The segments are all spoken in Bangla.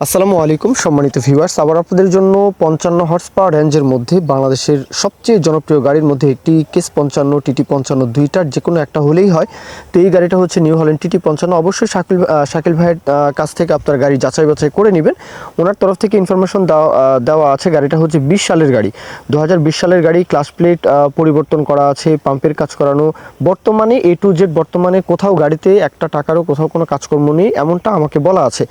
আসসালামু আলাইকুম সম্মানিত ভিউয়ার্স, আবার আপনাদের জন্য 55 হর্স পাওয়ার রেঞ্জের মধ্যে বাংলাদেশের সবচেয়ে জনপ্রিয় গাড়ির মধ্যে একটি কেস 55 টিটি 55 দুইটার যে কোনো একটা হলেই হয়। তো এই গাড়িটা হচ্ছে নিউ হল্যান্ড টিটি 55। অবশ্যই শাকিল ভাইয়ের কাছ থেকে আপনার গাড়ি যাচাই বাছাই করে নেবেন। ওনার তরফ থেকে ইনফরমেশন দেওয়া আছে। গাড়িটা হচ্ছে 20 সালের গাড়ি, 2020 সালের গাড়ি। ক্লাস প্লেট পরিবর্তন করা আছে, পাম্পের কাজ করানো। বর্তমানে A to Z বর্তমানে কোথাও গাড়িতে একটা টাকারও কোথাও কোনো কাজকর্ম নেই এমনটা আমাকে বলা আছে।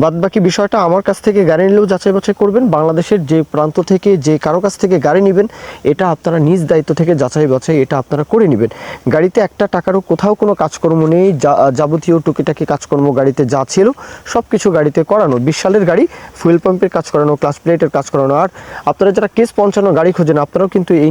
বাদবাকি বিষয়টা আমার কাছ থেকে গাড়ি নিলেও যাচাই বাছাই করবেন। বাংলাদেশের যে প্রান্ত থেকে যে কারো কাছ থেকে গাড়ি নেবেন এটা আপনারা নিজ দায়িত্ব থেকে যাচাই বাছাই এটা আপনারা করে নেবেন। গাড়িতে একটা টাকারও কোথাও কোনো কাজকর্ম নেই। যাবতীয় টুকিটাকি কাজকর্ম গাড়িতে যা ছিল সব কিছু গাড়িতে করানো। 20 সালের গাড়ি, ফুয়েল পাম্পের কাজ করানো, ক্লাস প্লেটের কাজ করানো। আর আপনারা যারা কেস 55 গাড়ি খোঁজেন আপনারাও কিন্তু এই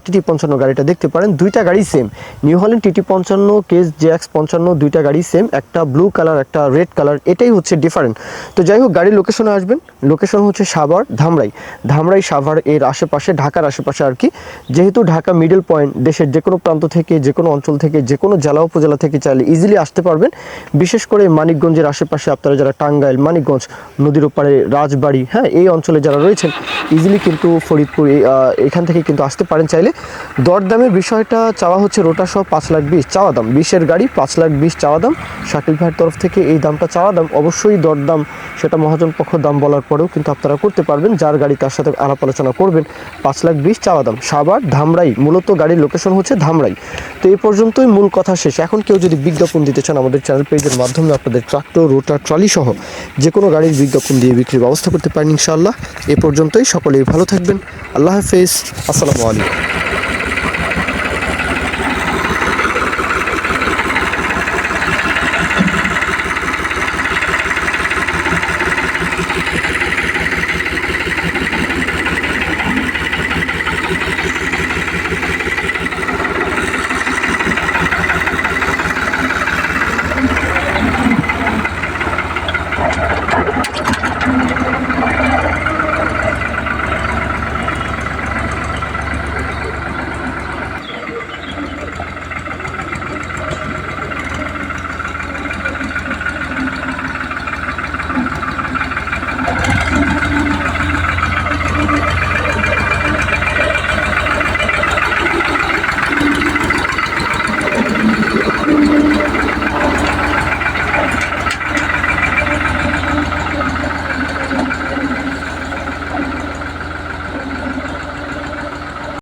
টিটি 55 গাড়িটা দেখতে পারেন। দুইটা গাড়ি same, New Holland TT 55, case JX 55, দুইটা গাড়ি সেম। একটা ব্লু কালার, একটা রেড কালার, এটাই হচ্ছে ডিফারেন্ট। তো যাই হোক, গাড়ির লোকেশনে আসবেন। লোকেশন হচ্ছে সাভার ধামরাই সাভার এর আশেপাশে, ঢাকার আশেপাশে আর কি। যেহেতু ঢাকা মিডল পয়েন্ট, দেশের যে কোনো প্রান্ত থেকে, যে কোনো অঞ্চল থেকে, যে কোনো জেলা উপজেলা থেকে চাইলে ইজিলি আসতে পারবেন। বিশেষ করে মানিকগঞ্জের আশেপাশে আপনারা যারা টাঙ্গাইল, মানিকগঞ্জ, নদীর ওপারে, রাজবাড়ী, হ্যাঁ এই অঞ্চলে যারা রয়েছেন ইজিলি কিন্তু ফরিদপুর এখান থেকে কিন্তু আসতে পারেন চাইলে। দরদামের বিষয়টা চাওয়া হচ্ছে রোটা সহ 5,20,000 চাওয়া দাম। 20-এর গাড়ি 5,20,000 চাওয়া দাম। শাকিল ভাইয়ের তরফ থেকে এই দামটা চাওয়া দাম। অবশ্যই দরদাম সেটা মহাজন পক্ষ দাম বলার পরেও কিন্তু আপনারা করতে পারবেন। যার গাড়ি তার সাথে আলাপ আলোচনা করবেন। 5,20,000 চাওয়া দাম। সাভার ধামরাই, মূলত গাড়ির লোকেশন হচ্ছে ধামরাই। তো এই পর্যন্তই মূল কথা শেষ। এখন কেউ যদি বিজ্ঞাপন দিতে চান আমাদের চ্যানেল পেজের মাধ্যমে আপনাদের ট্রাক্টর, রোটার, ট্রলি সহ যে কোনো গাড়ির বিজ্ঞাপন দিয়ে বিক্রির ব্যবস্থা করতে পারেন ইনশাআল্লাহ। এ পর্যন্তই, সকলেই ভালো থাকবেন। আল্লাহ হাফেজ, আসসালামু আলাইকুম।